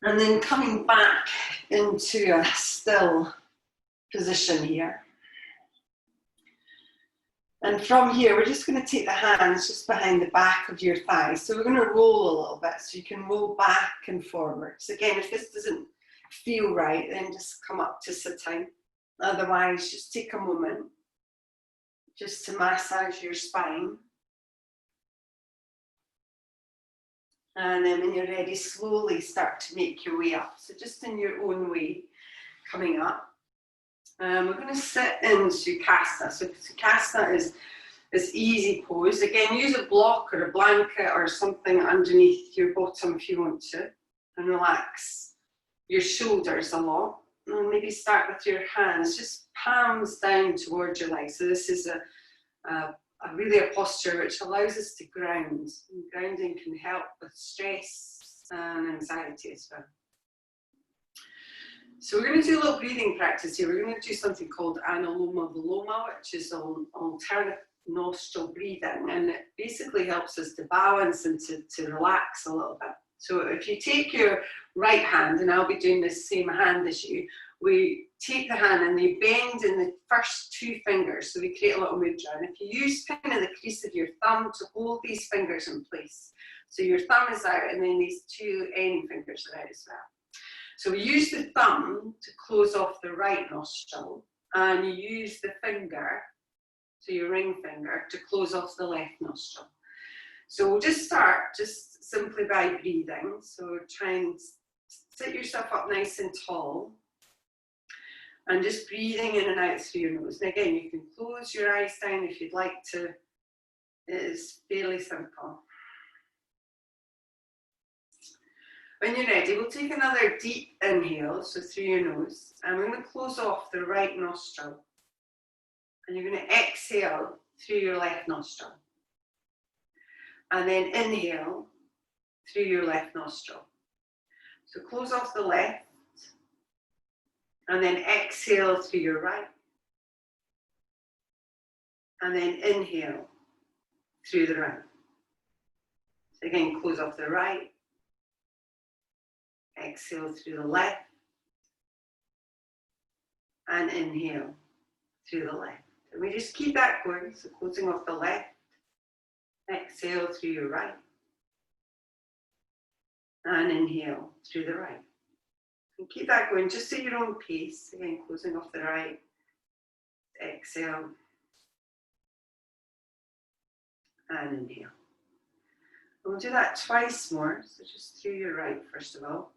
And then coming back into a still position here. And from here, we're just going to take the hands just behind the back of your thighs. So we're going to roll a little bit, so you can roll back and forwards. Again, if this doesn't feel right, then just come up to sitting. Otherwise, just take a moment just to massage your spine. And then when you're ready, slowly start to make your way up. So just in your own way, coming up. We're going to sit in Sukhasana. So Sukhasana is this easy pose. Again, use a block or a blanket or something underneath your bottom if you want to. And relax your shoulders a lot. And maybe start with your hands, just palms down towards your legs. So this is really a posture which allows us to ground. And grounding can help with stress and anxiety as well. So we're going to do a little breathing practice here. We're going to do something called Anuloma Viloma, which is an alternate nostril breathing, and it basically helps us to balance and to relax a little bit. So if you take your right hand, and I'll be doing this same hand as you, we take the hand and you bend in the first two fingers, so we create a little mudra. And if you use kind of the crease of your thumb to hold these fingers in place, so your thumb is out and then these two end fingers are out as well. So we use the thumb to close off the right nostril, and you use the finger, so your ring finger, to close off the left nostril. So we'll just start just simply by breathing. So try and sit yourself up nice and tall, and just breathing in and out through your nose. And again, you can close your eyes down if you'd like to. It is fairly simple. When you're ready, we'll take another deep inhale, so through your nose, and we're going to close off the right nostril. And you're going to exhale through your left nostril. And then inhale through your left nostril. So close off the left, and then exhale through your right. And then inhale through the right. So again, close off the right. Exhale through the left, and inhale through the left. And we just keep that going, so closing off the left, exhale through your right, and inhale through the right. And keep that going just at your own pace. Again, closing off the right, exhale, and inhale. And we'll do that twice more, so just through your right first of all.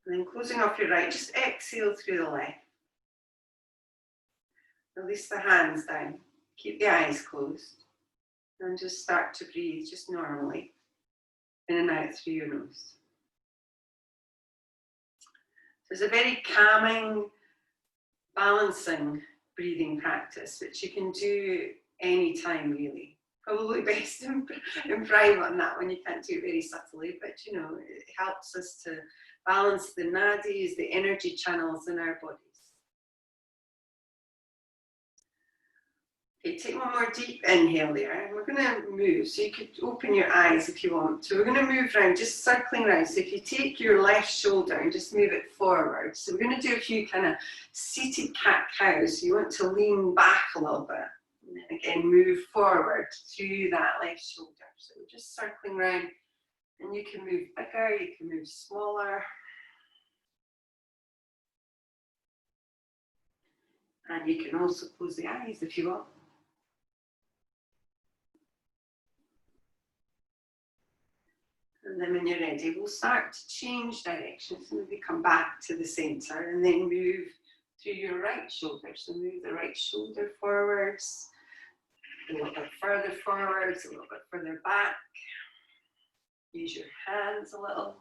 And then closing off your right, just exhale through the left. Release the hands down. Keep the eyes closed. And just start to breathe just normally. In and out through your nose. So it's a very calming, balancing breathing practice, which you can do anytime really. Probably best in private on that one. You can't do it very subtly, but you know, it helps us to balance the nadis, the energy channels in our bodies. Okay, take one more deep inhale there, and we're going to move. So you could open your eyes if you want. So we're going to move around, just circling around. So if you take your left shoulder and just move it forward. So we're going to do a few kind of seated cat-cows. So you want to lean back a little bit. And then again, move forward through that left shoulder. So we're just circling around, and you can move bigger, you can move smaller. And you can also close the eyes if you want. And then when you're ready, we'll start to change directions. So maybe come back to the center and then move through your right shoulder. So move the right shoulder forwards, a little bit further forwards, a little bit further back. Use your hands a little.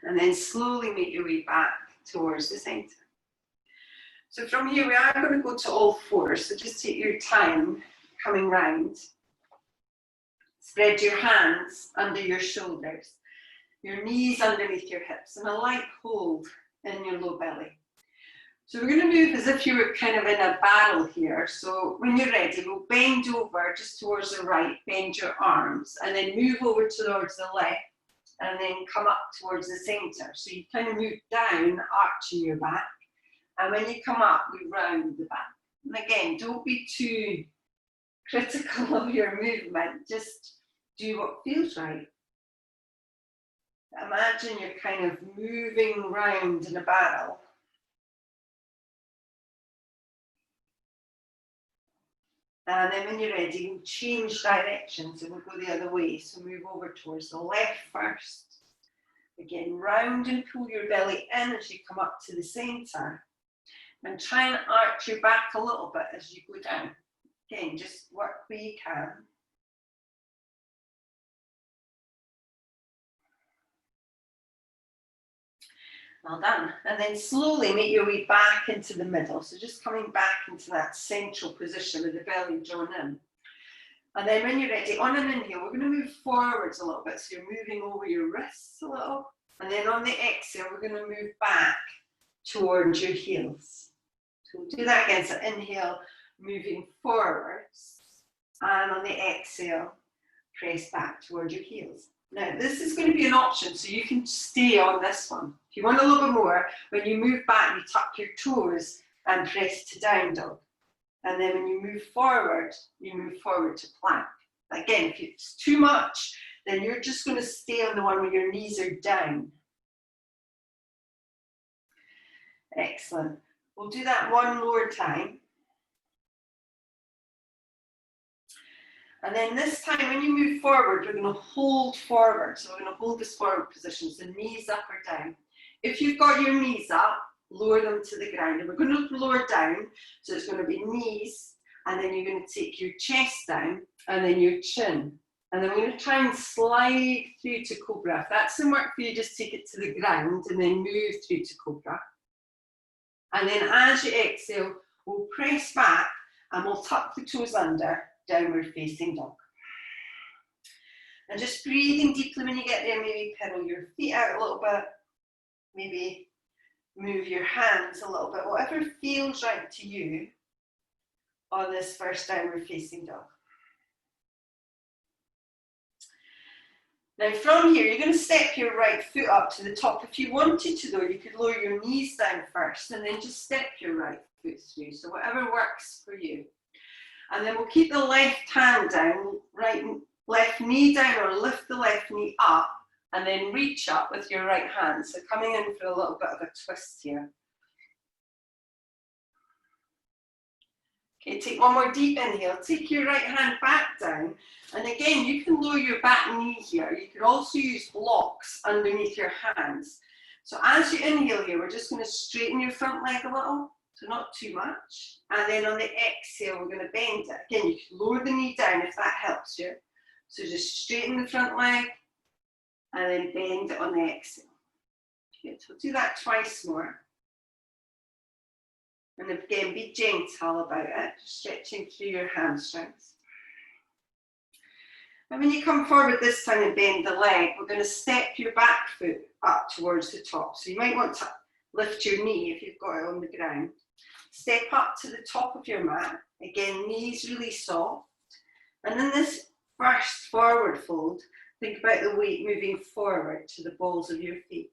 And then slowly make your way back towards the center. So from here, we are going to go to all fours. So just take your time coming round. Spread your hands under your shoulders, your knees underneath your hips, and a light hold in your low belly. So we're going to move as if you were kind of in a barrel here. So when you're ready, we'll bend over just towards the right, bend your arms, and then move over towards the left, and then come up towards the centre. So you kind of move down, arching your back, and when you come up, we round the back. And again, don't be too critical of your movement, just do what feels right. Imagine you're kind of moving round in a barrel. And then when you're ready, we'll change directions and we'll go the other way. So move over towards the left first. Again, round and pull your belly in as you come up to the centre. And try and arch your back a little bit as you go down. Again, just work where you can. Well done. And then slowly make your way back into the middle. So just coming back into that central position with the belly drawn in. And then when you're ready, on an inhale, we're going to move forwards a little bit. So you're moving over your wrists a little. And then on the exhale, we're going to move back towards your heels. So we'll do that again. So inhale, moving forwards. And on the exhale, press back towards your heels. Now, this is going to be an option, so you can stay on this one. If you want a little bit more, when you move back, you tuck your toes and press to down dog. And then when you move forward to plank. Again, if it's too much, then you're just going to stay on the one where your knees are down. Excellent. We'll do that one more time. And then this time, when you move forward, we're going to hold forward. So we're going to hold this forward position, so knees up or down. If you've got your knees up, lower them to the ground. And we're going to lower down, so it's going to be knees, and then you're going to take your chest down, and then your chin. And then we're going to try and slide through to Cobra. If that's some work for you, just take it to the ground, and then move through to Cobra. And then as you exhale, we'll press back, and we'll tuck the toes under. Downward facing dog. And just breathing deeply when you get there, maybe pedal your feet out a little bit, maybe move your hands a little bit, whatever feels right to you on this first downward facing dog. Now from here, you're going to step your right foot up to the top. If you wanted to though, you could lower your knees down first and then just step your right foot through. So whatever works for you. And then we'll keep the left hand down, left knee down, or lift the left knee up, and then reach up with your right hand. So coming in for a little bit of a twist here. Okay, take one more deep inhale. Take your right hand back down. And again, you can lower your back knee here. You could also use blocks underneath your hands. So as you inhale here, we're just going to straighten your front leg a little. So not too much. And then on the exhale, we're going to bend it. Again, you can lower the knee down if that helps you. So just straighten the front leg and then bend it on the exhale. Good. So we'll do that twice more. And again, be gentle about it, stretching through your hamstrings. And when you come forward this time and bend the leg, we're going to step your back foot up towards the top. So you might want to lift your knee if you've got it on the ground. Step up to the top of your mat. Again, knees really soft. And then this first forward fold, think about the weight moving forward to the balls of your feet.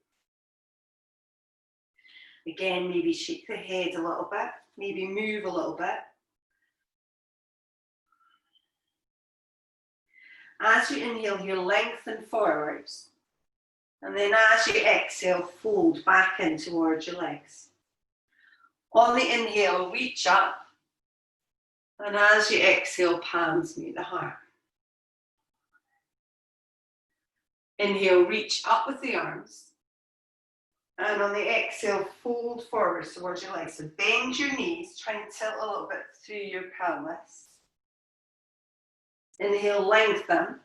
Again, maybe shake the head a little bit, maybe move a little bit. As you inhale, you lengthen forwards. And then as you exhale, fold back in towards your legs. On the inhale, reach up. And as you exhale, palms meet the heart. Inhale, reach up with the arms. And on the exhale, fold forwards towards your legs. So bend your knees, try and tilt a little bit through your pelvis. Inhale, lengthen.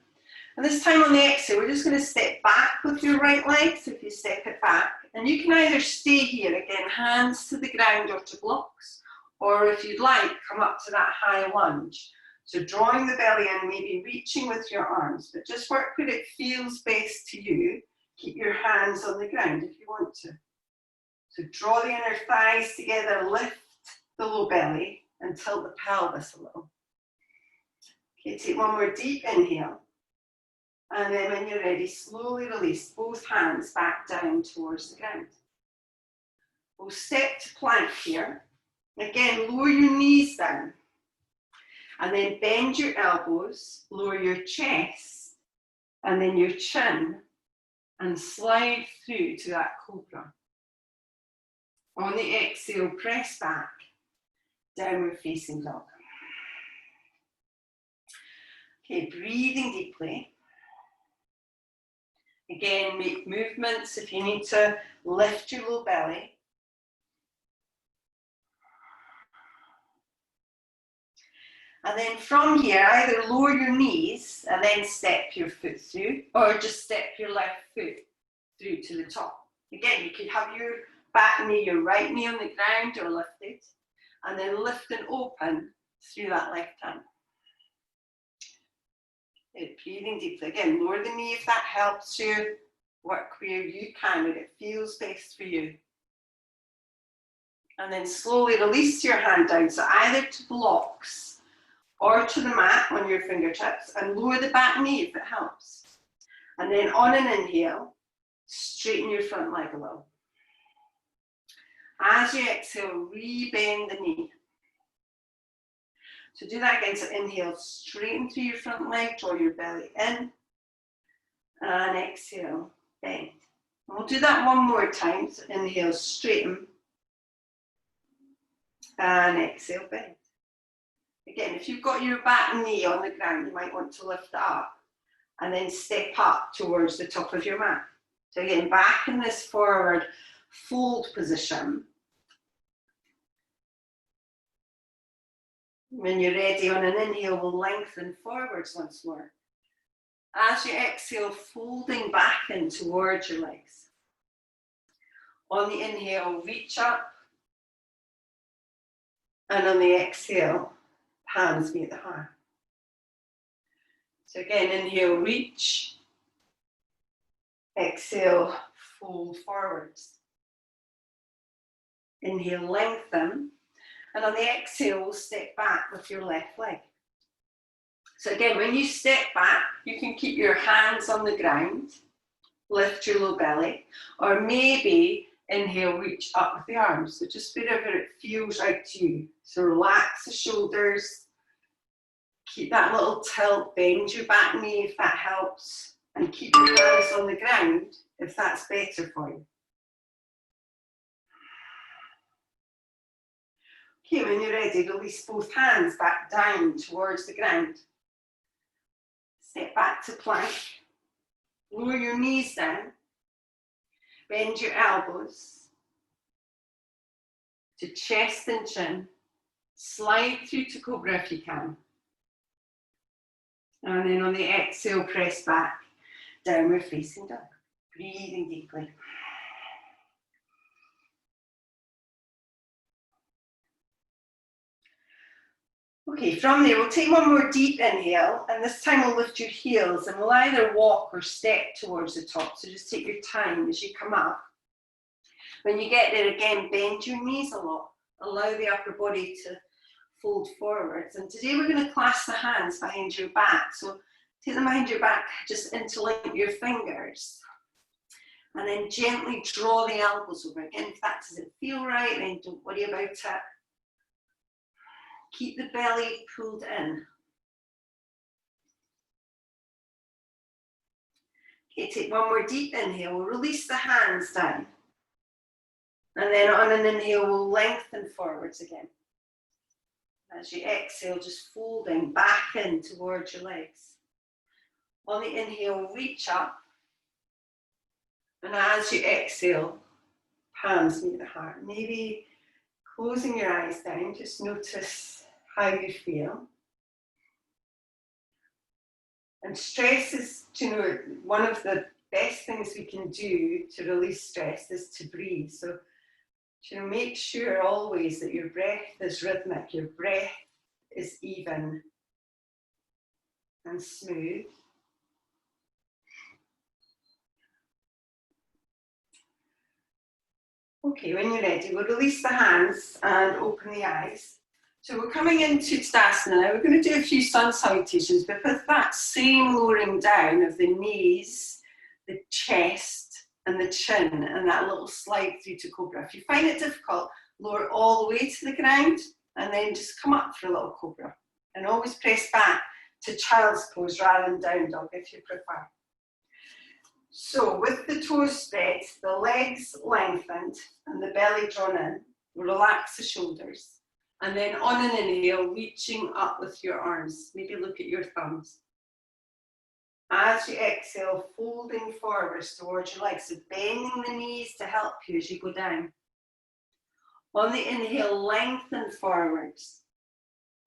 And this time on the exhale, we're just going to step back with your right leg. So if you step it back, and you can either stay here, again, hands to the ground or to blocks, or if you'd like, come up to that high lunge. So drawing the belly in, maybe reaching with your arms, but just work where it feels best to you. Keep your hands on the ground if you want to. So draw the inner thighs together, lift the low belly and tilt the pelvis a little. Okay, take one more deep inhale. And then when you're ready, slowly release both hands back down towards the ground. We'll step to plank here. Again, lower your knees down. And then bend your elbows, lower your chest, and then your chin, and slide through to that cobra. On the exhale, press back, downward facing dog. Okay, breathing deeply. Again, make movements if you need to lift your low belly. And then from here, either lower your knees and then step your foot through, or just step your left foot through to the top. Again, you could have your back knee, your right knee on the ground or lifted, and then lift and open through that left hand. Okay, breathing deeply. Again, lower the knee if that helps you. Work where you can, where it feels best for you. And then slowly release your hand down, so either to blocks or to the mat on your fingertips, and lower the back knee if it helps. And then on an inhale, straighten your front leg a little. As you exhale, re-bend the knee. So do that again, so inhale, straighten through your front leg, draw your belly in, and exhale, bend. And we'll do that one more time, so inhale, straighten, and exhale, bend. Again, if you've got your back knee on the ground, you might want to lift it up and then step up towards the top of your mat. So again, back in this forward fold position. When you're ready, on an inhale, we'll lengthen forwards once more. As you exhale, folding back in towards your legs. On the inhale, reach up. And on the exhale, hands meet the heart. So again, inhale, reach. Exhale, fold forwards. Inhale, lengthen. And on the exhale, we'll step back with your left leg. So again, when you step back, you can keep your hands on the ground, lift your low belly, or maybe inhale, reach up with the arms. So just wherever it feels right to you. So relax the shoulders, keep that little tilt, bend your back knee if that helps, and keep your hands on the ground if that's better for you. Okay, when you're ready, release both hands back down towards the ground. Step back to plank. Lower your knees down. Bend your elbows to chest and chin. Slide through to cobra if you can. And then on the exhale, press back, downward facing dog. Breathing deeply. Okay, from there, we'll take one more deep inhale, and this time we'll lift your heels, and we'll either walk or step towards the top. So just take your time as you come up. When you get there again, bend your knees a lot. Allow the upper body to fold forwards. And today we're going to clasp the hands behind your back. So take them behind your back, just interlink your fingers. And then gently draw the elbows over. Again, if that doesn't feel right, then don't worry about it. Keep the belly pulled in. Okay, take one more deep inhale. We'll release the hands down. And then on an inhale, we'll lengthen forwards again. As you exhale, just folding back in towards your legs. On the inhale, reach up. And as you exhale, palms meet the heart. Maybe closing your eyes down, just notice how you feel. And stress is, one of the best things we can do to release stress is to breathe. So, make sure always that your breath is rhythmic, your breath is even and smooth. Okay, when you're ready, we'll release the hands and open the eyes. So we're coming into Tadasana now. We're going to do a few sun salutations, but with that same lowering down of the knees, the chest and the chin, and that little slide through to Cobra. If you find it difficult, lower all the way to the ground and then just come up for a little Cobra. And always press back to child's pose rather than down dog if you prefer. So with the toes spread, the legs lengthened and the belly drawn in, relax the shoulders. And then on an inhale, reaching up with your arms. Maybe look at your thumbs. As you exhale, folding forwards towards your legs. So bending the knees to help you as you go down. On the inhale, lengthen forwards.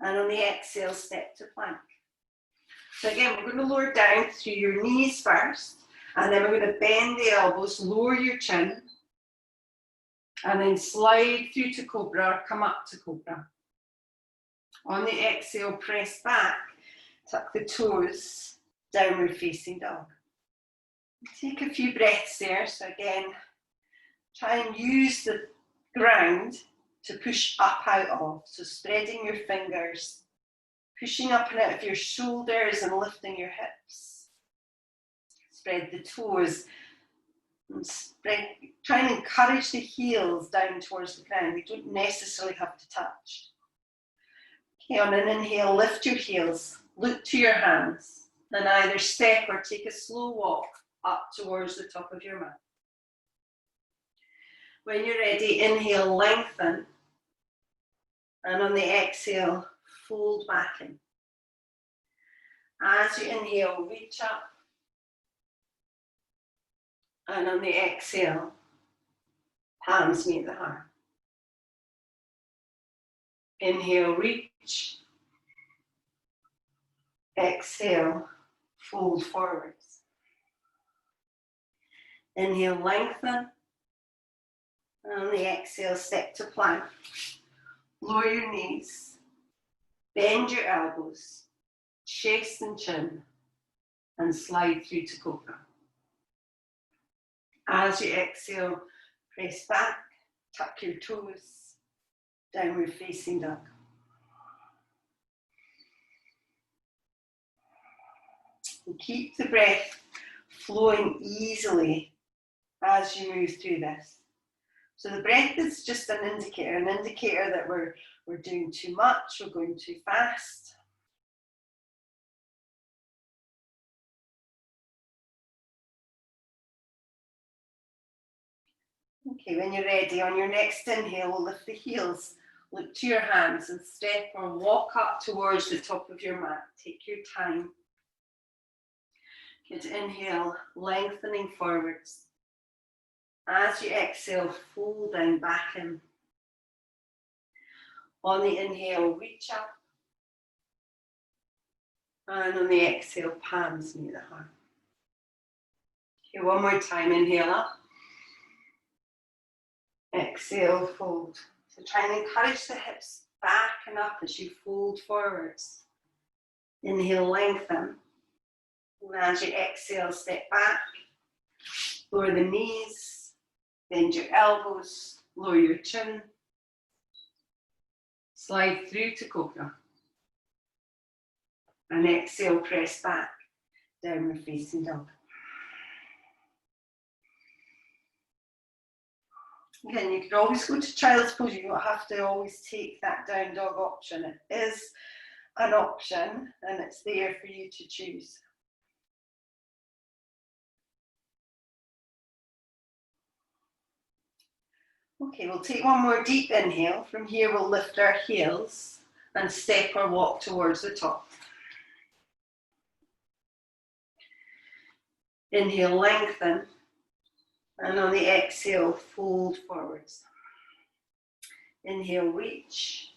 And on the exhale, step to plank. So again, we're going to lower down through your knees first. And then we're going to bend the elbows, lower your chin, and then slide through to Cobra or come up to Cobra. On the exhale, press back, tuck the toes, downward facing dog. Take a few breaths there. So again, try and use the ground to push up out of. So spreading your fingers, pushing up and out of your shoulders and lifting your hips. Spread the toes and try and encourage the heels down towards the ground. They don't necessarily have to touch. Okay, on an inhale, lift your heels, look to your hands, and either step or take a slow walk up towards the top of your mat. When you're ready, inhale, lengthen, and on the exhale, fold back in. As you inhale, reach up. And on the exhale, palms meet the heart. Inhale, reach. Exhale, fold forwards. Inhale, lengthen. And on the exhale, step to plank. Lower your knees. Bend your elbows. Chest and chin. And slide through to Cobra. As you exhale, press back, tuck your toes, downward facing dog. And keep the breath flowing easily as you move through this. So the breath is just an indicator that we're doing too much, we're going too fast. Okay, when you're ready, on your next inhale, we'll lift the heels, look to your hands and step or walk up towards the top of your mat. Take your time. Good inhale, lengthening forwards. As you exhale, folding back in. On the inhale, reach up. And on the exhale, palms meet the heart. Okay, one more time, inhale up. Exhale, fold. So try and encourage the hips back and up as you fold forwards. Inhale, lengthen. And as you exhale, step back. Lower the knees. Bend your elbows. Lower your chin. Slide through to Cobra. And exhale, press back. Downward facing dog. Again, you could always go to child's pose. You don't have to always take that down dog option. It is an option and it's there for you to choose. Okay, we'll take one more deep inhale. From here, we'll lift our heels and step or walk towards the top. Inhale, lengthen. And on the exhale, fold forwards. Inhale, reach.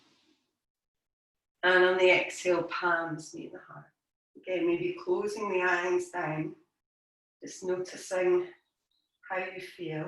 And on the exhale, palms meet the heart. Again, maybe closing the eyes down, just noticing how you feel.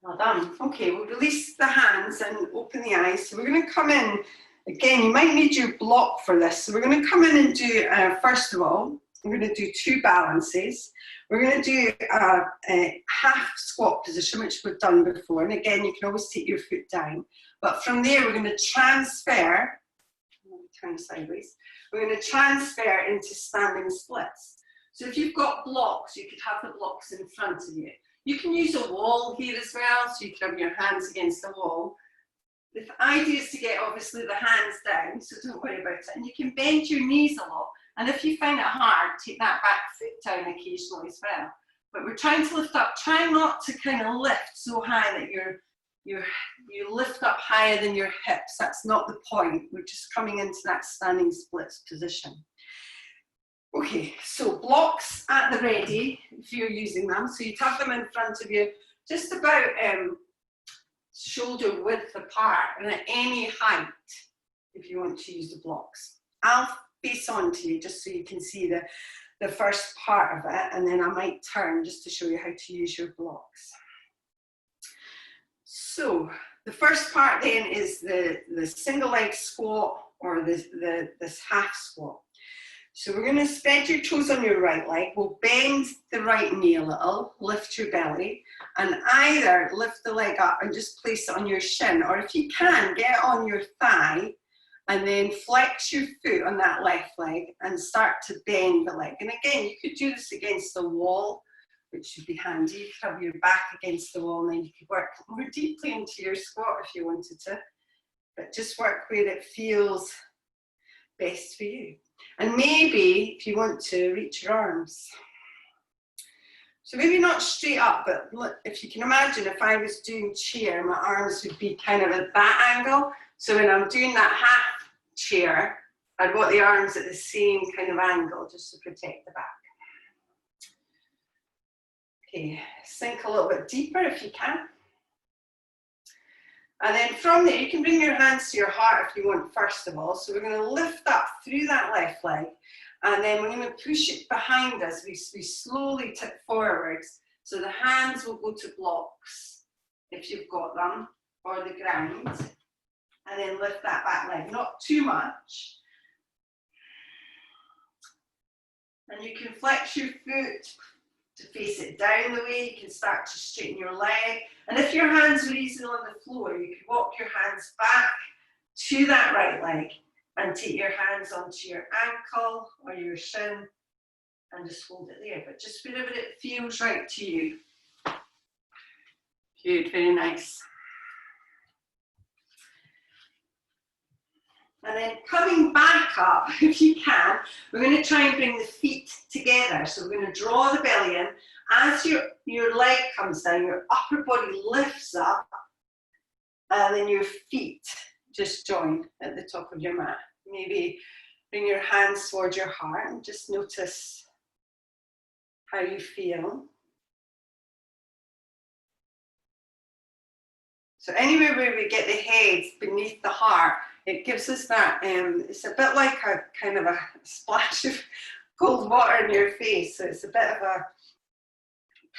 Well done. Okay, we'll release the hands and open the eyes. So we're going to come in Again, you might need your block for this. So we're going to come in and do, first of all, we're going to do 2 balances. We're going to do a half squat position, which we've done before. And again, you can always take your foot down. But from there, we're going to transfer, turn sideways, we're going to transfer into standing splits. So if you've got blocks, you could have the blocks in front of you. You can use a wall here as well, so you can have your hands against the wall. The idea is to get, obviously, the hands down, so don't worry about it. And you can bend your knees a lot. And if you find it hard, take that back foot down occasionally as well. But we're trying to lift up. Try not to kind of lift so high that you lift up higher than your hips. That's not the point. We're just coming into that standing splits position. Okay, so blocks at the ready if you're using them. So you'd have them in front of you, just about shoulder width apart and at any height if you want to use the blocks. I'll face on to you just so you can see the first part of it, and then I might turn just to show you how to use your blocks. So the first part then is the single leg squat or this half squat. So we're going to spread your toes on your right leg. We'll bend the right knee a little, lift your belly, and either lift the leg up and just place it on your shin, or if you can, get it on your thigh and then flex your foot on that left leg and start to bend the leg. And again, you could do this against the wall, which would be handy. You could have your back against the wall and then you could work more deeply into your squat if you wanted to, but just work where it feels best for you. And maybe if you want to, reach your arms. So maybe not straight up, but if you can imagine, if I was doing chair, my arms would be kind of at that angle. So when I'm doing that half chair, I'd want the arms at the same kind of angle just to protect the back. Okay, sink a little bit deeper if you can. And then from there, you can bring your hands to your heart if you want, first of all. So we're going to lift up through that left leg, and then we're going to push it behind us. We slowly tip forwards. So the hands will go to blocks, if you've got them, or the ground. And then lift that back leg, not too much. And you can flex your foot to face it down the way. You can start to straighten your leg. And if your hands are easily on the floor, you can walk your hands back to that right leg and take your hands onto your ankle or your shin and just hold it there. But just wherever it feels right to you. Good, very nice. And then coming back up, if you can, we're going to try and bring the feet together. So we're going to draw the belly in. As your leg comes down, your upper body lifts up, and then your feet just join at the top of your mat. Maybe bring your hands towards your heart and just notice how you feel. So anywhere where we get the head beneath the heart, it gives us that, it's a bit like a kind of a splash of cold water in your face. So it's a bit of a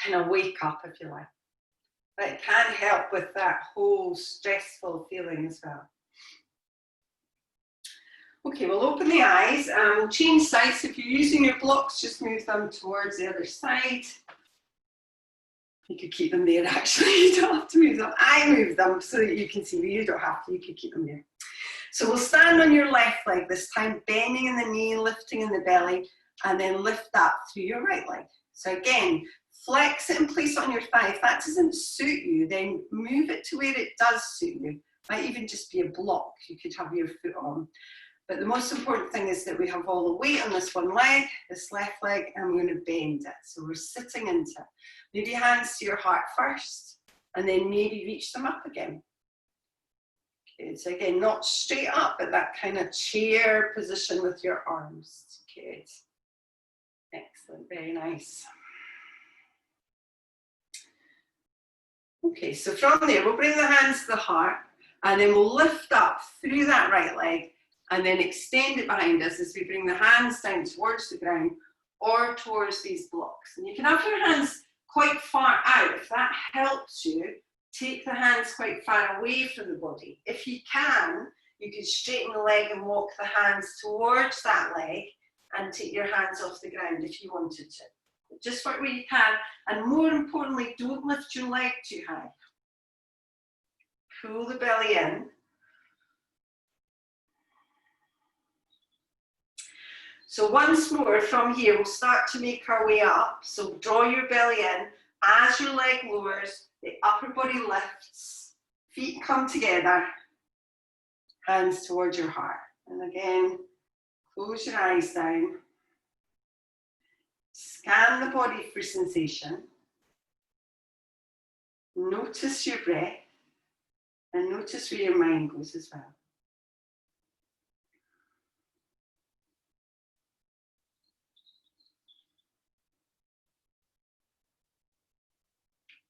kind of wake up, if you like. But it can help with that whole stressful feeling as well. Okay, we'll open the eyes and we'll change sides. If you're using your blocks, just move them towards the other side. You could keep them there actually, you don't have to move them. I move them so that you can see, but you don't have to, you could keep them there. So we'll stand on your left leg this time, bending in the knee, lifting in the belly, and then lift up through your right leg. So again, flex it and place it on your thigh. If that doesn't suit you, then move it to where it does suit you. Might even just be a block you could have your foot on. But the most important thing is that we have all the weight on this one leg, this left leg, and we're going to bend it. So we're sitting into it. Maybe hands to your heart first, and then maybe reach them up again. Okay, so again, not straight up, but that kind of chair position with your arms. Good. Excellent, very nice. Okay, so from there, we'll bring the hands to the heart, and then we'll lift up through that right leg, and then extend it behind us as we bring the hands down towards the ground or towards these blocks. And you can have your hands quite far out. If that helps you, take the hands quite far away from the body. If you can, You can straighten the leg and walk the hands towards that leg and take your hands off the ground if you wanted to. Just work where you can, and more importantly, don't lift your leg too high. Pull the belly in. So once more from here, we'll start to make our way up. So draw your belly in. As your leg lowers, the upper body lifts, feet come together, hands towards your heart. And again, close your eyes down. Scan the body for sensation. Notice your breath, and notice where your mind goes as well.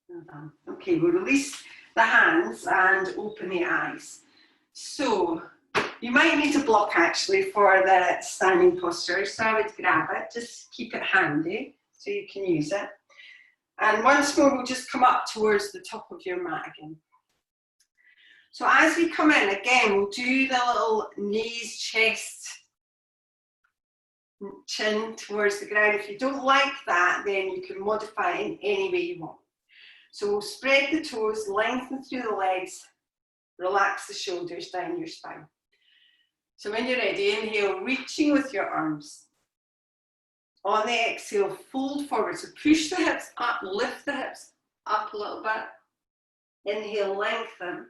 Well done. Okay, we'll release the hands and open the eyes. So you might need a block actually for the standing posture, so I would grab it, just keep it handy so you can use it. And once more, we'll just come up towards the top of your mat again. So as we come in, again, we'll do the little knees, chest, chin towards the ground. If you don't like that, then you can modify it in any way you want. So we'll spread the toes, lengthen through the legs, relax the shoulders down your spine. So when you're ready, inhale, reaching with your arms. On the exhale, fold forward. So push the hips up, lift the hips up a little bit. Inhale, lengthen.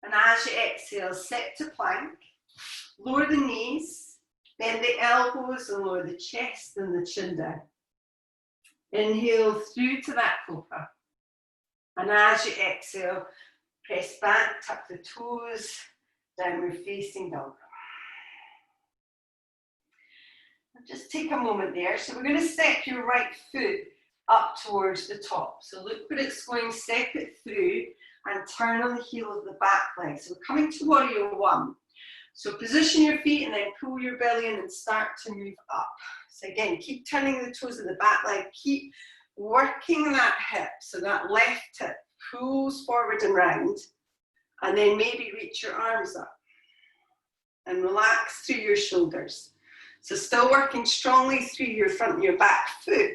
And as you exhale, sit to plank. Lower the knees, bend the elbows and lower the chest and the chin down. Inhale through to that cobra. And as you exhale, press back, tuck the toes, downward facing dog. Just take a moment there. So we're going to step your right foot up towards the top. So look where it's going, step it through and turn on the heel of the back leg. So we're coming to warrior one. So position your feet and then pull your belly in and start to move up. So again, keep turning the toes of the back leg, keep working that hip. So that left hip pulls forward and round, and then maybe reach your arms up and relax through your shoulders. So still working strongly through your front and your back foot,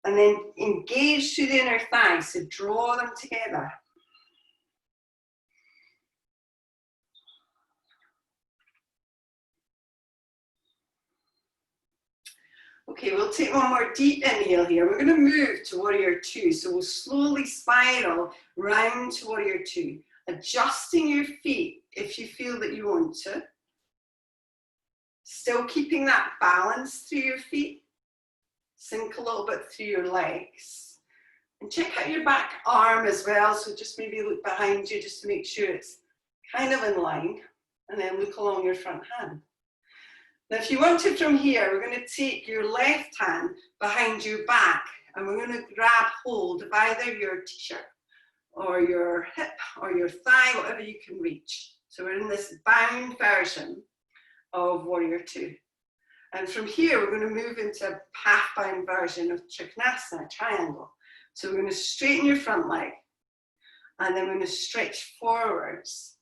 and then engage through the inner thighs, so draw them together. Okay, we'll take one more deep inhale here. We're going to move to warrior two, so we'll slowly spiral round to warrior two, adjusting your feet if you feel that you want to. Still keeping that balance through your feet. Sink a little bit through your legs. And check out your back arm as well. So just maybe look behind you just to make sure it's kind of in line. And then look along your front hand. Now if you want to from here, we're going to take your left hand behind your back. And we're going to grab hold of either your t-shirt or your hip or your thigh, whatever you can reach. So we're in this bound version of warrior two. And from here, we're going to move into a half-bound version of Trikonasana, triangle. So we're going to straighten your front leg, and then we're going to stretch forwards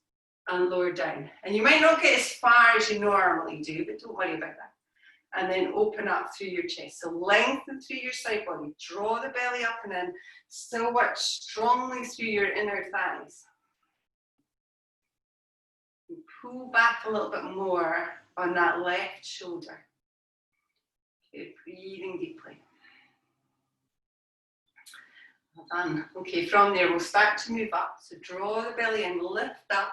and lower down. And you might not get as far as you normally do, but don't worry about that. And then open up through your chest. So lengthen through your side body, draw the belly up and in, still work strongly through your inner thighs. And pull back a little bit more on that left shoulder. Okay, breathing deeply. Well done. Okay, from there we'll start to move up. So draw the belly in, lift up.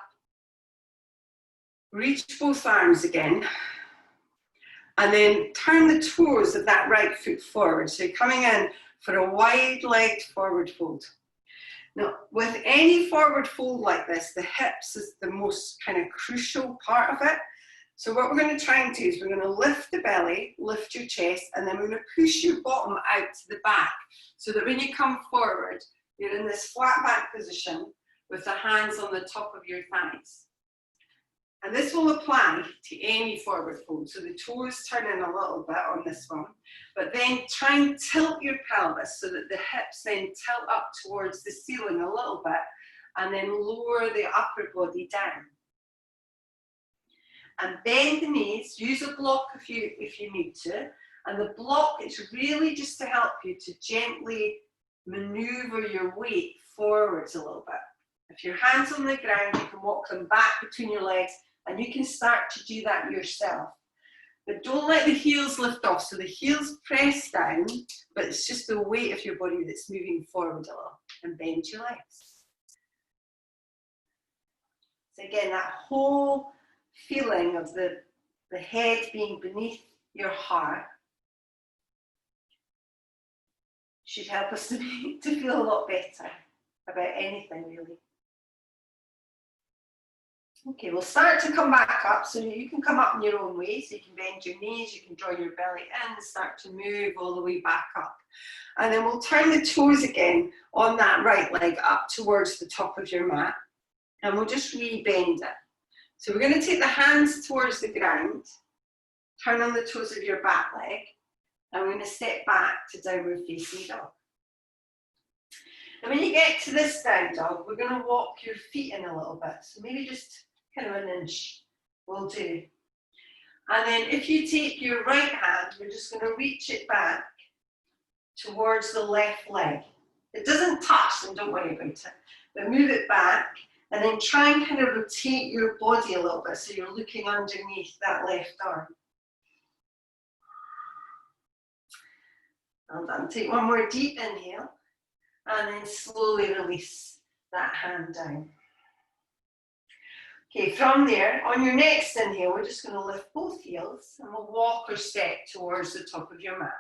Reach both arms again. And then turn the toes of that right foot forward. So you're coming in for a wide-legged forward fold. Now, with any forward fold like this, the hips is the most kind of crucial part of it. So what we're going to try and do is we're going to lift the belly, lift your chest, and then we're going to push your bottom out to the back so that when you come forward, you're in this flat back position with the hands on the top of your thighs. And this will apply to any forward fold. So the toes turn in a little bit on this one, but then try and tilt your pelvis so that the hips then tilt up towards the ceiling a little bit, and then lower the upper body down. and bend the knees. Use a block if you need to. And the block is really just to help you to gently maneuver your weight forwards a little bit. If your hands on the ground, you can walk them back between your legs, and you can start to do that yourself. But don't let the heels lift off. So the heels press down, but it's just the weight of your body that's moving forward a little, and bend your legs. So again, that whole feeling of the head being beneath your heart should help us to feel a lot better about anything, really. Okay, we'll start to come back up, so you can come up in your own way, so you can bend your knees, you can draw your belly in, start to move all the way back up. And then we'll turn the toes again on that right leg up towards the top of your mat, and we'll just re-bend it. So we're going to take the hands towards the ground, turn on the toes of your back leg, and we're going to step back to downward facing dog. And when you get to this down dog, we're going to walk your feet in a little bit, so maybe just kind of an inch will do. And then if you take your right hand, we're just going to reach it back towards the left leg. It doesn't touch, and don't worry about it, but move it back, and then try and kind of rotate your body a little bit so you're looking underneath that left arm. Well done. Take one more deep inhale, and then slowly release that hand down. Okay, from there, on your next inhale, we're just going to lift both heels, and we'll walk or step towards the top of your mat.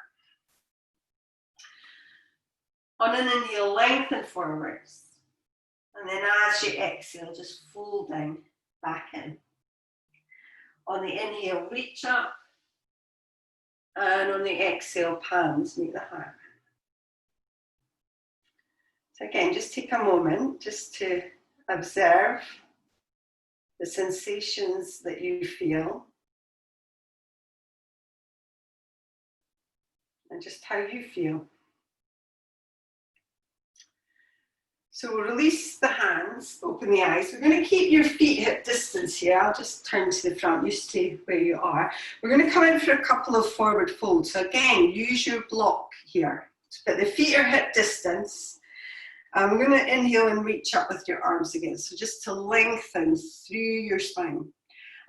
On an inhale, lengthen forwards, and then as you exhale, just fold down, back in. On the inhale, reach up, and on the exhale, palms meet the heart. So again, just take a moment just to observe the sensations that you feel, and just how you feel. So we'll release the hands, open the eyes. We're going to keep your feet hip distance here. I'll just turn to the front, you stay where you are. We're going to come in for a couple of forward folds. So again, use your block here. But the feet are hip distance. We're going to inhale and reach up with your arms again. So just to lengthen through your spine.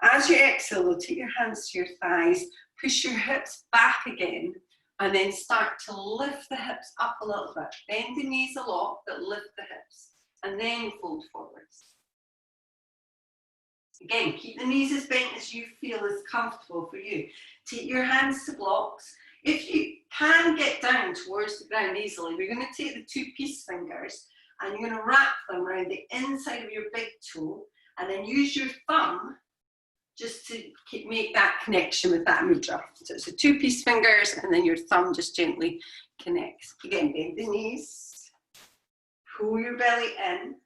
As you exhale, though, take your hands to your thighs, push your hips back again, and then start to lift the hips up a little bit. Bend the knees a lot, but lift the hips, and then fold forwards. Again, keep the knees as bent as you feel is comfortable for you. Take your hands to blocks. If you can get down towards the ground easily, we're going to take the two peace fingers, and you're going to wrap them around the inside of your big toe, and then use your thumb just to make that connection with that mudra. So it's the two peace fingers, and then your thumb just gently connects. Again, bend the knees, pull your belly in,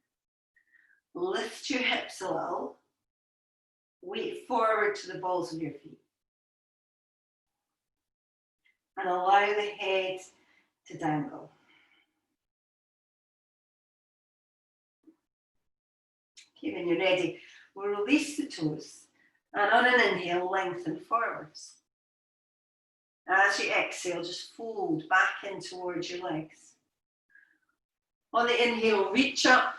lift your hips a little, weight forward to the balls of your feet, and allow the head to dangle. Okay, when you're ready, we'll release the toes. And on an inhale, lengthen forwards. As you exhale, just fold back in towards your legs. On the inhale, reach up.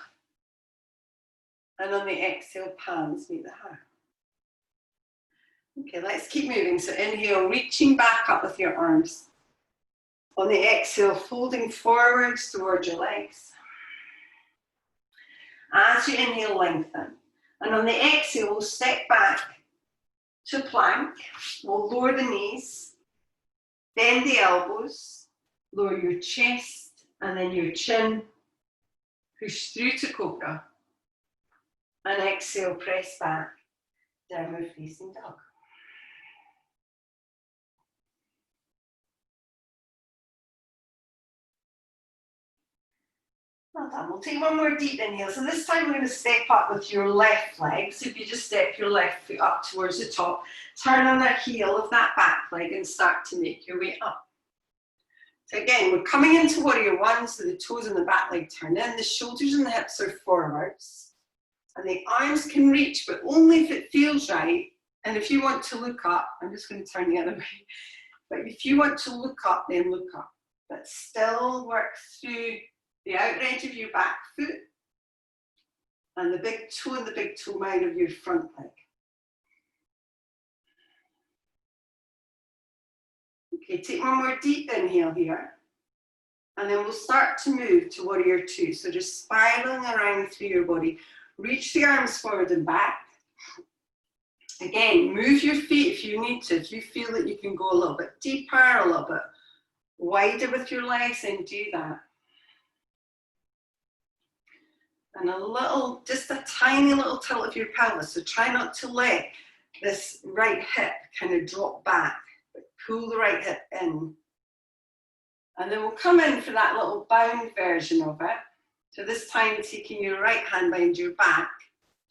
And on the exhale, palms meet the heart. Okay, let's keep moving. So inhale, reaching back up with your arms. On the exhale, folding forwards towards your legs. As you inhale, lengthen. And on the exhale, we'll step back to plank. We'll lower the knees, bend the elbows, lower your chest and then your chin, push through to cobra, and exhale, press back, downward facing dog. Well done. We'll take one more deep inhale. So this time we're going to step up with your left leg. So if you just step your left foot up towards the top, turn on the heel of that back leg and start to make your way up. So again, we're coming into warrior one, so the toes and the back leg turn in, the shoulders and the hips are forwards, and the arms can reach, but only if it feels right, And if you want to look up, I'm just going to turn the other way, but if you want to look up, then look up. But still work through the outer edge of your back foot and the big toe and the big toe mound of your front leg. Okay, take one more deep inhale here. And then we'll start to move to warrior two. So just spiraling around through your body. Reach the arms forward and back. Again, move your feet if you need to. If you feel that you can go a little bit deeper, a little bit wider with your legs, then do that. And a little, just a tiny little tilt of your pelvis. So try not to let this right hip kind of drop back, but pull the right hip in. And then we'll come in for that little bound version of it. So this time taking your right hand behind your back,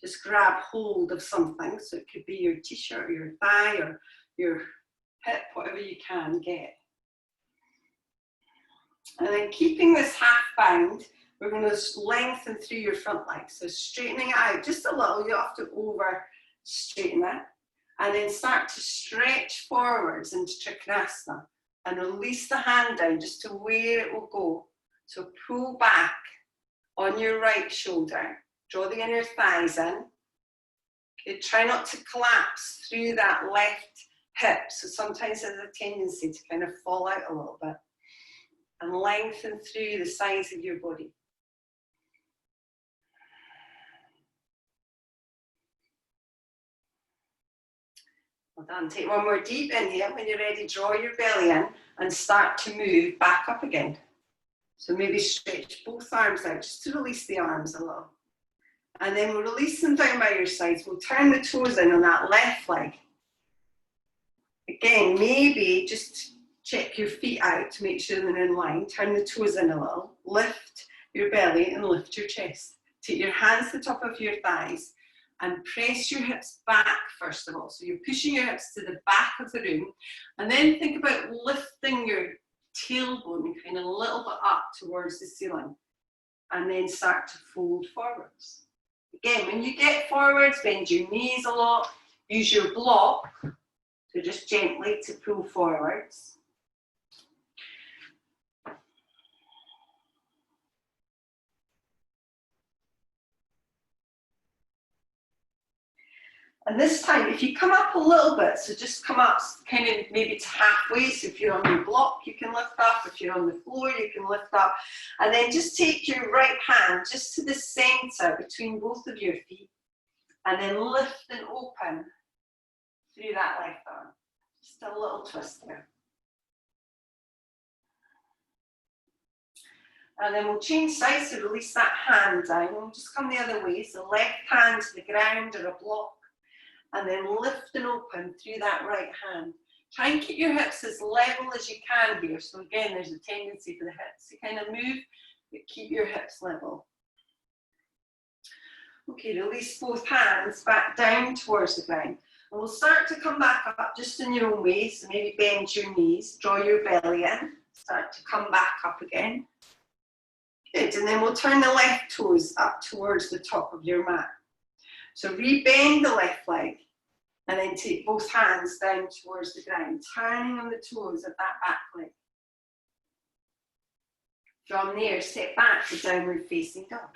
just grab hold of something. So it could be your t-shirt or your thigh or your hip, whatever you can get. And then keeping this half bound, we're going to lengthen through your front leg. So straightening it out just a little, you don't have to over straighten it. And then start to stretch forwards into Trikonasana and release the hand down just to where it will go. So pull back on your right shoulder. Draw the inner thighs in. Okay, try not to collapse through that left hip. So sometimes there's a tendency to kind of fall out a little bit. And lengthen through the sides of your body. Well done. Take one more deep inhale. When you're ready, draw your belly in and start to move back up again. So maybe stretch both arms out just to release the arms a little. And then we'll release them down by your sides. We'll turn the toes in on that left leg. Again, maybe just check your feet out to make sure they're in line. Turn the toes in a little. Lift your belly and lift your chest. Take your hands to the top of your thighs and press your hips back first of all. So you're pushing your hips to the back of the room. And then think about lifting your tailbone kind of a little bit up towards the ceiling. And then start to fold forwards. Again, when you get forwards, bend your knees a lot. Use your block to just gently to pull forwards. And this time, if you come up a little bit, so just come up kind of maybe to halfway. So if you're on your block, you can lift up. If you're on the floor, you can lift up. And then just take your right hand just to the center between both of your feet. And then lift and open through that left arm. Just a little twist there. And then we'll change sides to release that hand down. And we'll just come the other way. So left hand to the ground or a block. And then lift and open through that right hand. Try and keep your hips as level as you can here. So again, there's a tendency for the hips to kind of move, but keep your hips level. Okay, release both hands back down towards the ground. And we'll start to come back up just in your own way. So maybe bend your knees, draw your belly in, start to come back up again. Good, and then we'll turn the left toes up towards the top of your mat. So re-bend the left leg and then take both hands down towards the ground, turning on the toes of that back leg. From there, step back to downward facing dog.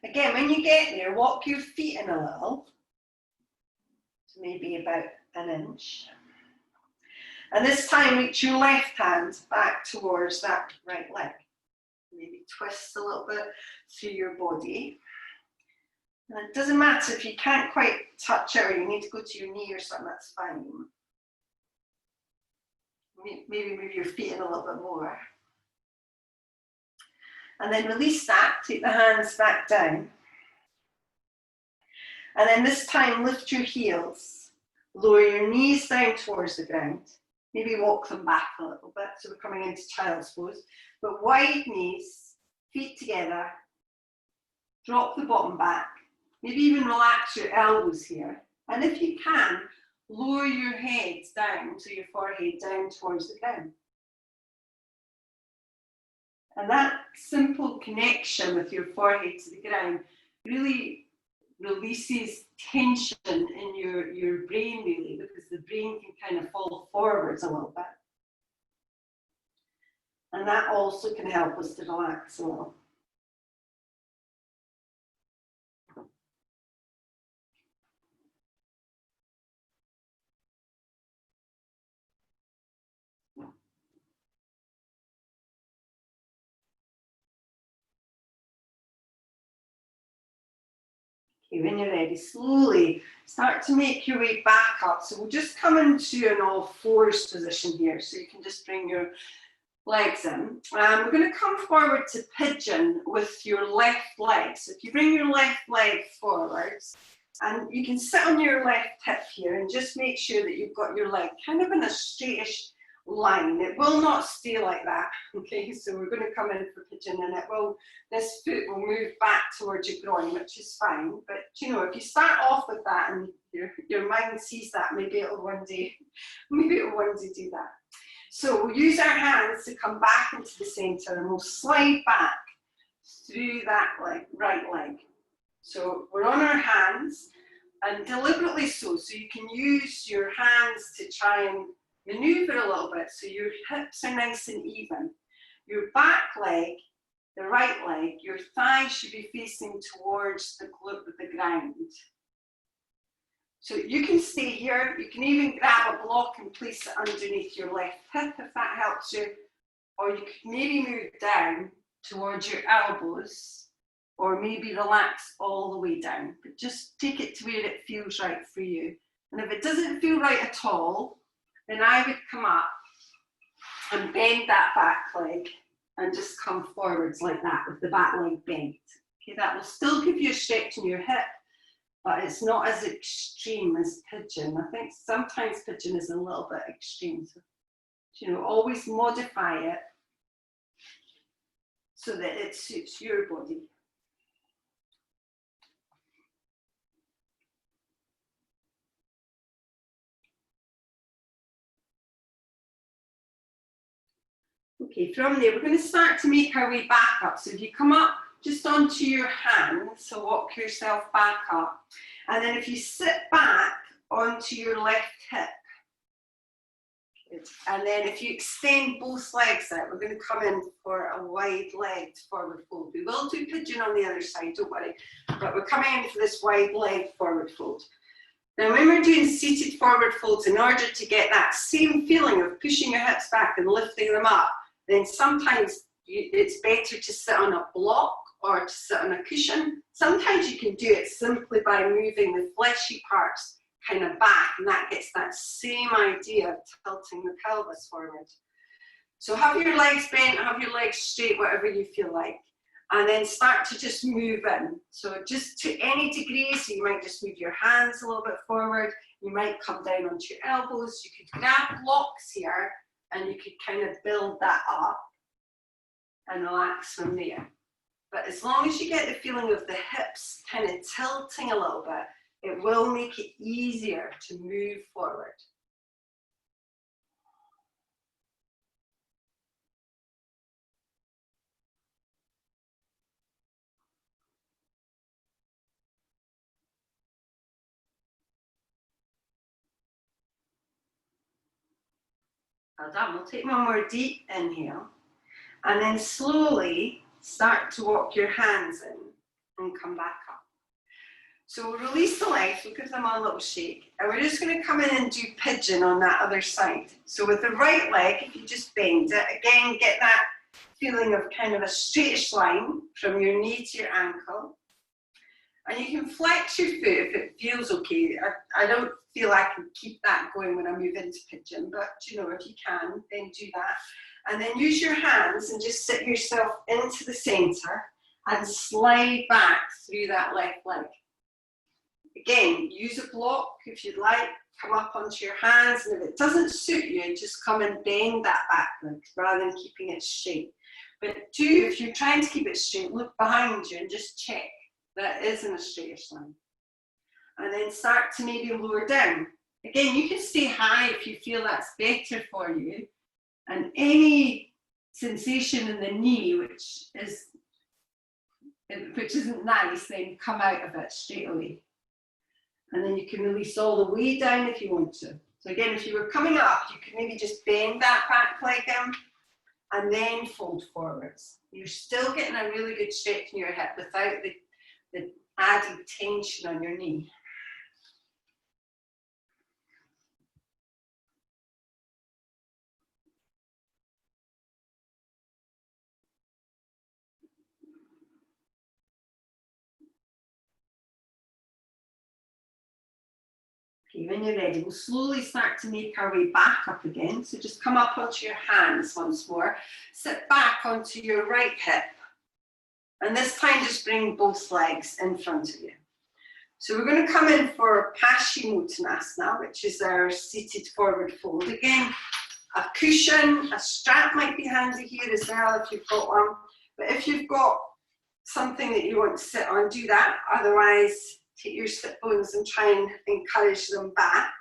Again, when you get there, walk your feet in a little, so maybe about an inch. And this time, reach your left hand back towards that right leg. Maybe twist a little bit through your body. And it doesn't matter if you can't quite touch it or you need to go to your knee or something, that's fine. Maybe move your feet in a little bit more. And then release that, take the hands back down. And then this time lift your heels, lower your knees down towards the ground. Maybe walk them back a little bit, so we're coming into child's pose. But wide knees, feet together, drop the bottom back. Maybe even relax your elbows here. And if you can, lower your head down, so your forehead down towards the ground. And that simple connection with your forehead to the ground really releases tension in your brain really, because the brain can kind of fall forwards a little bit. And that also can help us to relax a little. Okay, when you're ready, slowly start to make your way back up. So we'll just come into an all fours position here. So you can just bring your legs in. We're going to come forward to pigeon with your left leg. So if you bring your left leg forwards, and you can sit on your left hip here and just make sure that you've got your leg kind of in a straightish line. It will not stay like that. Okay, so we're going to come in for pigeon, and this foot will move back towards your groin, which is fine. But you know, if you start off with that and your mind sees that, maybe it'll one day do that. So we'll use our hands to come back into the center, and we'll slide back through that leg, right leg. So we're on our hands, and deliberately so you can use your hands to try and maneuver a little bit so your hips are nice and even. Your back leg, the right leg, your thighs should be facing towards the ground. So you can stay here, you can even grab a block and place it underneath your left hip if that helps you, or you could maybe move down towards your elbows, or maybe relax all the way down, but just take it to where it feels right for you. And if it doesn't feel right at all, then I would come up and bend that back leg and just come forwards like that with the back leg bent. Okay, that will still give you a stretch in your hip, but it's not as extreme as pigeon. I think sometimes pigeon is a little bit extreme. So, you know, always modify it so that it suits your body. Okay, from there, we're going to start to make our way back up. So if you come up just onto your hands, so walk yourself back up. And then if you sit back onto your left hip, good. And then if you extend both legs out, we're going to come in for a wide-legged forward fold. We will do pigeon on the other side, don't worry. But we're coming in for this wide-legged forward fold. Now, when we're doing seated forward folds, in order to get that same feeling of pushing your hips back and lifting them up, then sometimes it's better to sit on a block or to sit on a cushion. Sometimes you can do it simply by moving the fleshy parts kind of back, and that gets that same idea of tilting the pelvis forward. So have your legs bent, have your legs straight, whatever you feel like, and then start to just move in. So just to any degree, so you might just move your hands a little bit forward, you might come down onto your elbows, you could grab blocks here, and you could kind of build that up and relax from there. But as long as you get the feeling of the hips kind of tilting a little bit, it will make it easier to move forward. Well done. We'll take one more deep inhale, and then slowly start to walk your hands in and come back up. So we'll release the legs, we'll give them a little shake, and we're just going to come in and do pigeon on that other side. So with the right leg, if you just bend it, again, get that feeling of kind of a straightish line from your knee to your ankle. And you can flex your foot if it feels okay. I don't feel I can keep that going when I move into pigeon, but you know, if you can, then do that. And then use your hands and just sit yourself into the center and slide back through that left leg. Again, use a block if you'd like, come up onto your hands, and if it doesn't suit you, just come and bend that back leg rather than keeping it straight. But if you're trying to keep it straight, look behind you and just check that it is in a straightish line. And then start to maybe lower down. Again, you can stay high if you feel that's better for you. And any sensation in the knee, which is which isn't nice, then come out of it straight away. And then you can release all the way down if you want to. So again, if you were coming up, you could maybe just bend that back leg in and then fold forwards. You're still getting a really good stretch in your hip without the added tension on your knee. Okay, when you're ready, we'll slowly start to make our way back up again. So just come up onto your hands once more. Sit back onto your right hip. And this time just bring both legs in front of you. So we're going to come in for Paschimottanasana, which is our seated forward fold. Again, a cushion, a strap might be handy here as well if you've got one. But if you've got something that you want to sit on, do that. Otherwise, take your sit bones and try and encourage them back.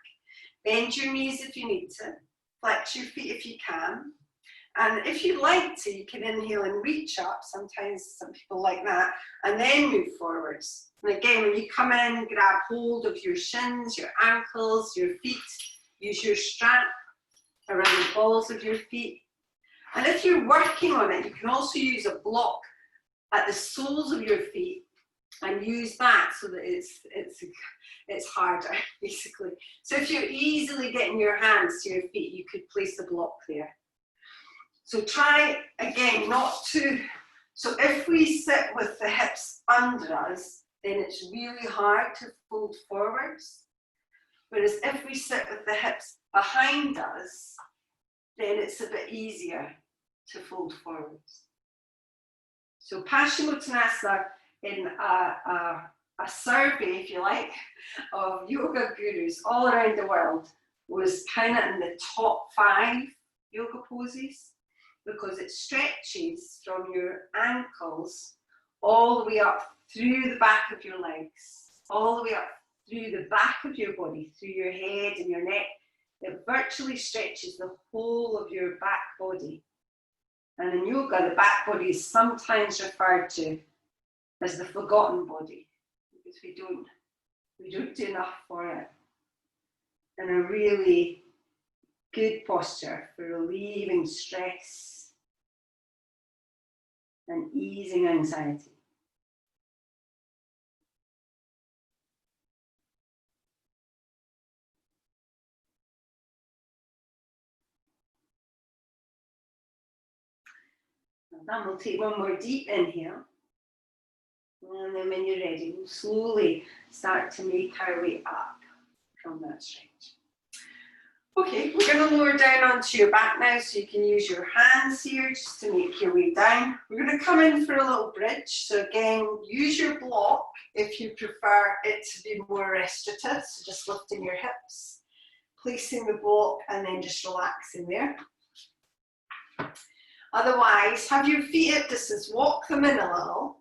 Bend your knees if you need to. Flex your feet if you can. And if you like to, you can inhale and reach up. Sometimes some people like that. And then move forwards. And again, when you come in, grab hold of your shins, your ankles, your feet. Use your strap around the balls of your feet. And if you're working on it, you can also use a block at the soles of your feet and use that so that it's harder, basically. So if you're easily getting your hands to your feet, you could place a block there. So try, again, not to, so if we sit with the hips under us, then it's really hard to fold forwards. Whereas if we sit with the hips behind us, then it's a bit easier to fold forwards. So Paschimottanasana, in a survey, if you like, of yoga gurus all around the world, was kind of in the top 5 yoga poses, because it stretches from your ankles all the way up through the back of your legs, all the way up through the back of your body, through your head and your neck. It virtually stretches the whole of your back body. And in yoga, the back body is sometimes referred to as the forgotten body, because we don't do enough for it. And a really good posture for relieving stress and easing anxiety. And then we'll take one more deep inhale. And then when you're ready, we'll slowly start to make our way up from that stretch. Okay, we're going to lower down onto your back now, so you can use your hands here just to make your way down. We're going to come in for a little bridge. So again, use your block if you prefer it to be more restorative. So just lifting your hips, placing the block, and then just relaxing there. Otherwise, have your feet at distance, walk them in a little.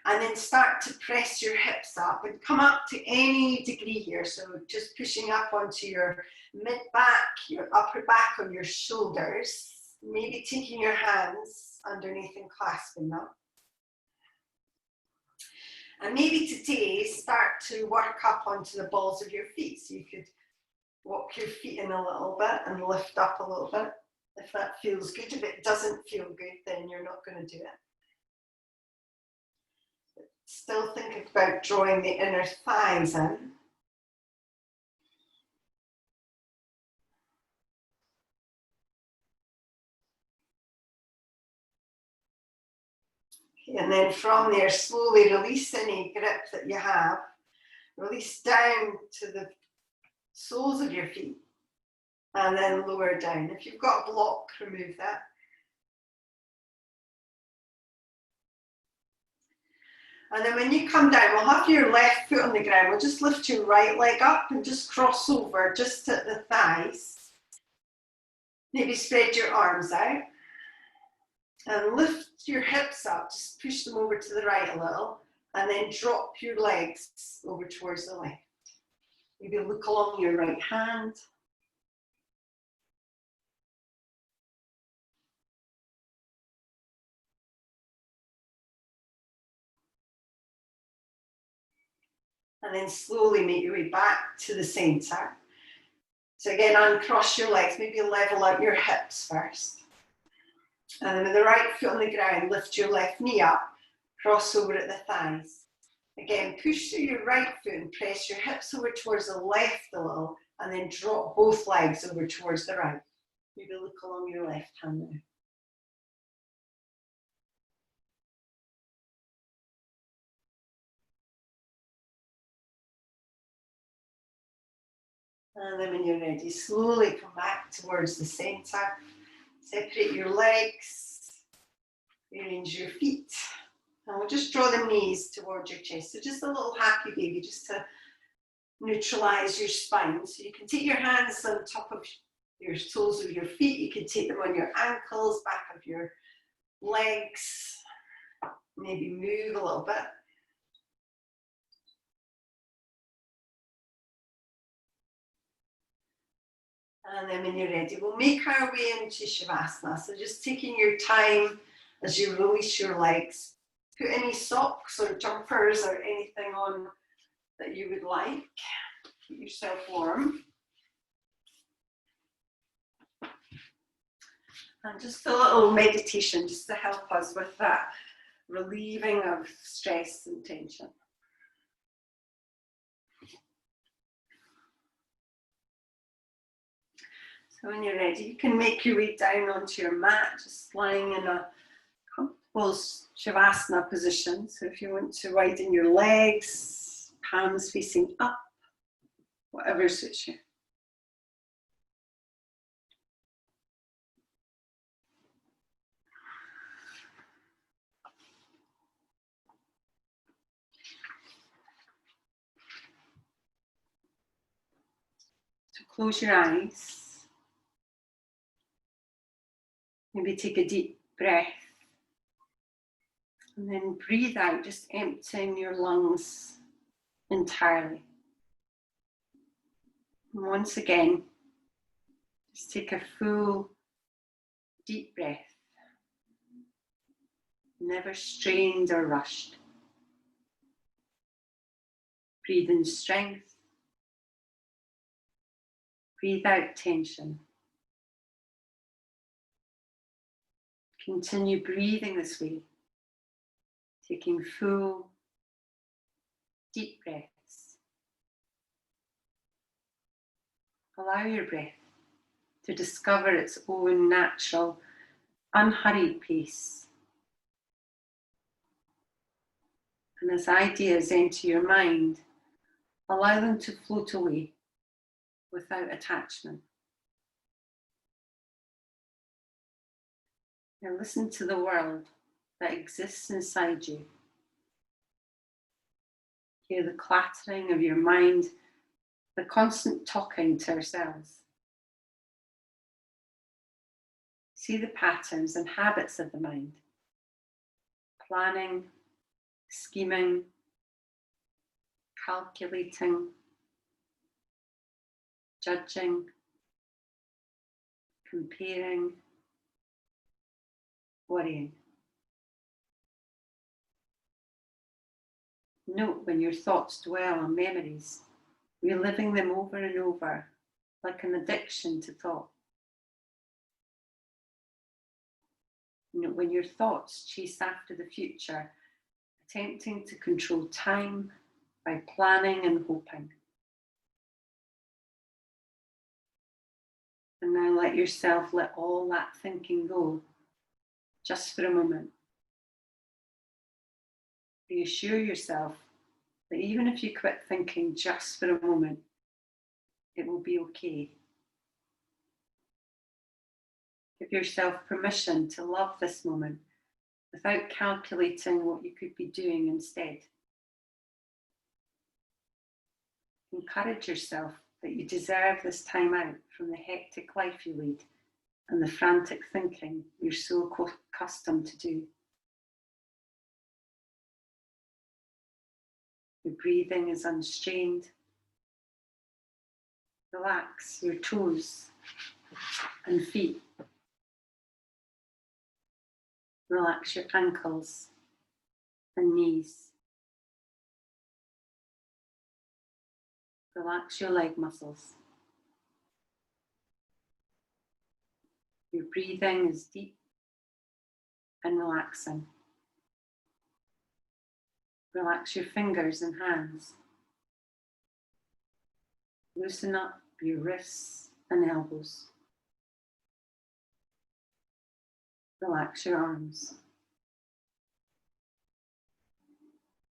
And then start to press your hips up and come up to any degree here. So just pushing up onto your mid-back, your upper back on your shoulders. Maybe taking your hands underneath and clasping them. And maybe today start to work up onto the balls of your feet. So you could walk your feet in a little bit and lift up a little bit. If that feels good. If it doesn't feel good, then you're not going to do it. Still thinking about drawing the inner thighs in. Okay, and then from there, slowly release any grip that you have. Release down to the soles of your feet. And then lower down. If you've got a block, remove that. And then when you come down, we'll have your left foot on the ground. We'll just lift your right leg up and just cross over just at the thighs. Maybe spread your arms out. And lift your hips up. Just push them over to the right a little. And then drop your legs over towards the left. Maybe look along your right hand. And then slowly make your way back to the center. So again, uncross your legs, maybe level out your hips first. And then with the right foot on the ground, lift your left knee up, cross over at the thighs. Again, push through your right foot and press your hips over towards the left a little, and then drop both legs over towards the right. Maybe look along your left hand now. And then when you're ready, slowly come back towards the center. Separate your legs, rearrange your feet. And we'll just draw the knees towards your chest. So just a little happy baby, just to neutralize your spine. So you can take your hands on top of your soles of your feet. You can take them on your ankles, back of your legs. Maybe move a little bit. And then when you're ready, we'll make our way into Shavasana. So just taking your time as you release your legs. Put any socks or jumpers or anything on that you would like. Keep yourself warm. And just a little meditation just to help us with that relieving of stress and tension. So when you're ready, you can make your way down onto your mat, just lying in a comfortable Shavasana position. So if you want to widen your legs, palms facing up, whatever suits you. So close your eyes. Maybe take a deep breath. And then breathe out, just emptying your lungs entirely. And once again, just take a full, deep breath. Never strained or rushed. Breathe in strength. Breathe out tension. Continue breathing this way, taking full, deep breaths. Allow your breath to discover its own natural, unhurried pace. And as ideas enter your mind, allow them to float away without attachment. Now listen to the world that exists inside you. Hear the clattering of your mind, the constant talking to ourselves. See the patterns and habits of the mind. Planning, scheming, calculating, judging, comparing, worrying. Note when your thoughts dwell on memories, reliving them over and over, like an addiction to thought. Note when your thoughts chase after the future, attempting to control time by planning and hoping. And now let yourself let all that thinking go, just for a moment. Reassure yourself that even if you quit thinking just for a moment, it will be okay. Give yourself permission to love this moment without calculating what you could be doing instead. Encourage yourself that you deserve this time out from the hectic life you lead and the frantic thinking you're so accustomed to do. Your breathing is unstrained. Relax your toes and feet. Relax your ankles and knees. Relax your leg muscles. Your breathing is deep and relaxing. Relax your fingers and hands. Loosen up your wrists and elbows. Relax your arms.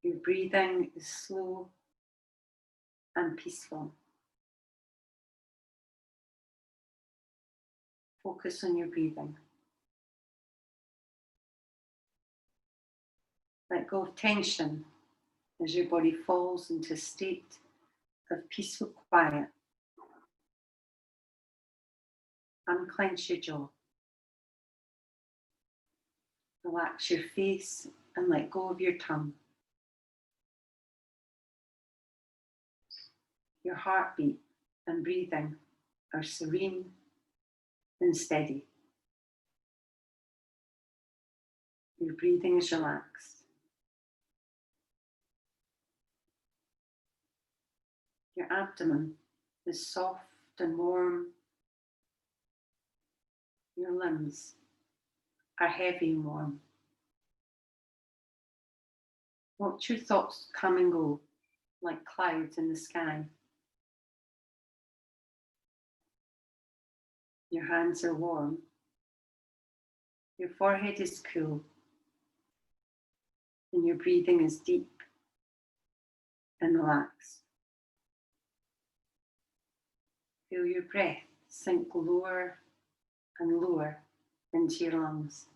Your breathing is slow and peaceful. Focus on your breathing. Let go of tension as your body falls into a state of peaceful quiet. Unclench your jaw. Relax your face and let go of your tongue. Your heartbeat and breathing are serene and steady. Your breathing is relaxed. Your abdomen is soft and warm. Your limbs are heavy and warm. Watch your thoughts come and go like clouds in the sky. Your hands are warm. Your forehead is cool. And your breathing is deep and relaxed. Feel your breath sink lower and lower into your lungs.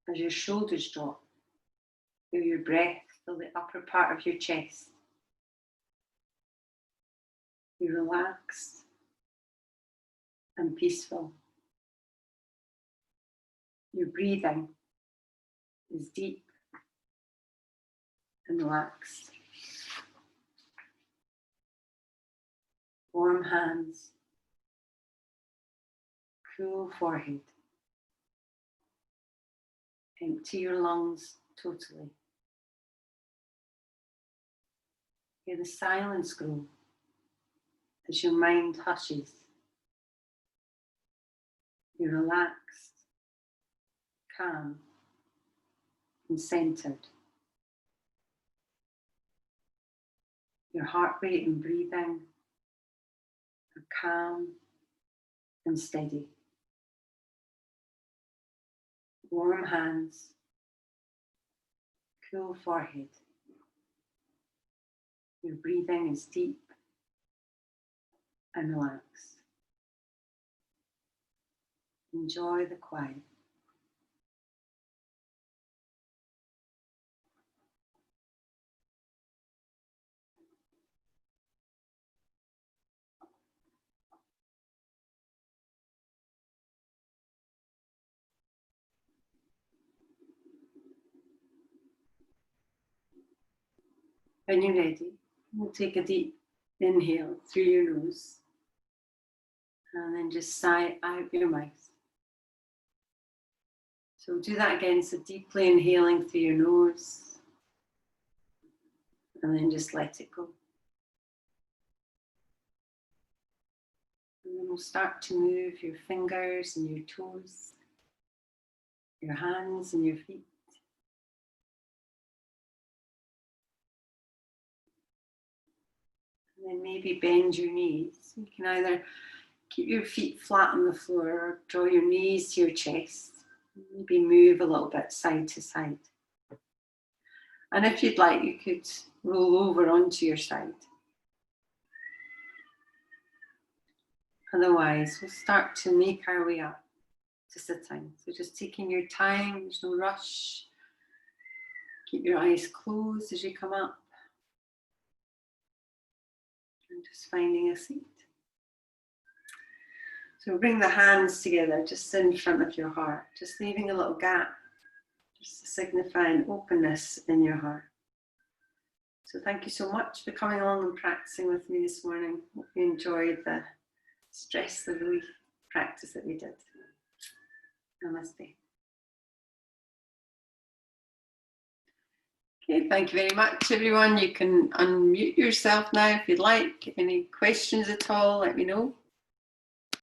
As your shoulders drop, feel your breath fill the upper part of your chest. You're relaxed and peaceful. Your breathing is deep and relaxed. Warm hands, cool forehead. Empty your lungs totally. Hear the silence grow as your mind hushes. You're relaxed, calm, and centered. Your heart rate and breathing are calm and steady. Warm hands, cool forehead. Your breathing is deep and relaxed. Enjoy the quiet. When you're ready, we'll take a deep inhale through your nose and then just sigh out your mouth. So do that again, so deeply inhaling through your nose and then just let it go. And then we'll start to move your fingers and your toes, your hands and your feet. And then maybe bend your knees. You can either keep your feet flat on the floor or draw your knees to your chest. Maybe move a little bit side to side. And if you'd like, you could roll over onto your side. Otherwise, we'll start to make our way up to sitting. So just taking your time, there's no rush. Keep your eyes closed as you come up. And just finding a seat. So bring the hands together just in front of your heart, just leaving a little gap, just to signify an openness in your heart. So thank you so much for coming along and practicing with me this morning. Hope you enjoyed the stress relief practice that we did. Namaste. Okay, thank you very much, everyone. You can unmute yourself now if you'd like. Any questions at all, let me know.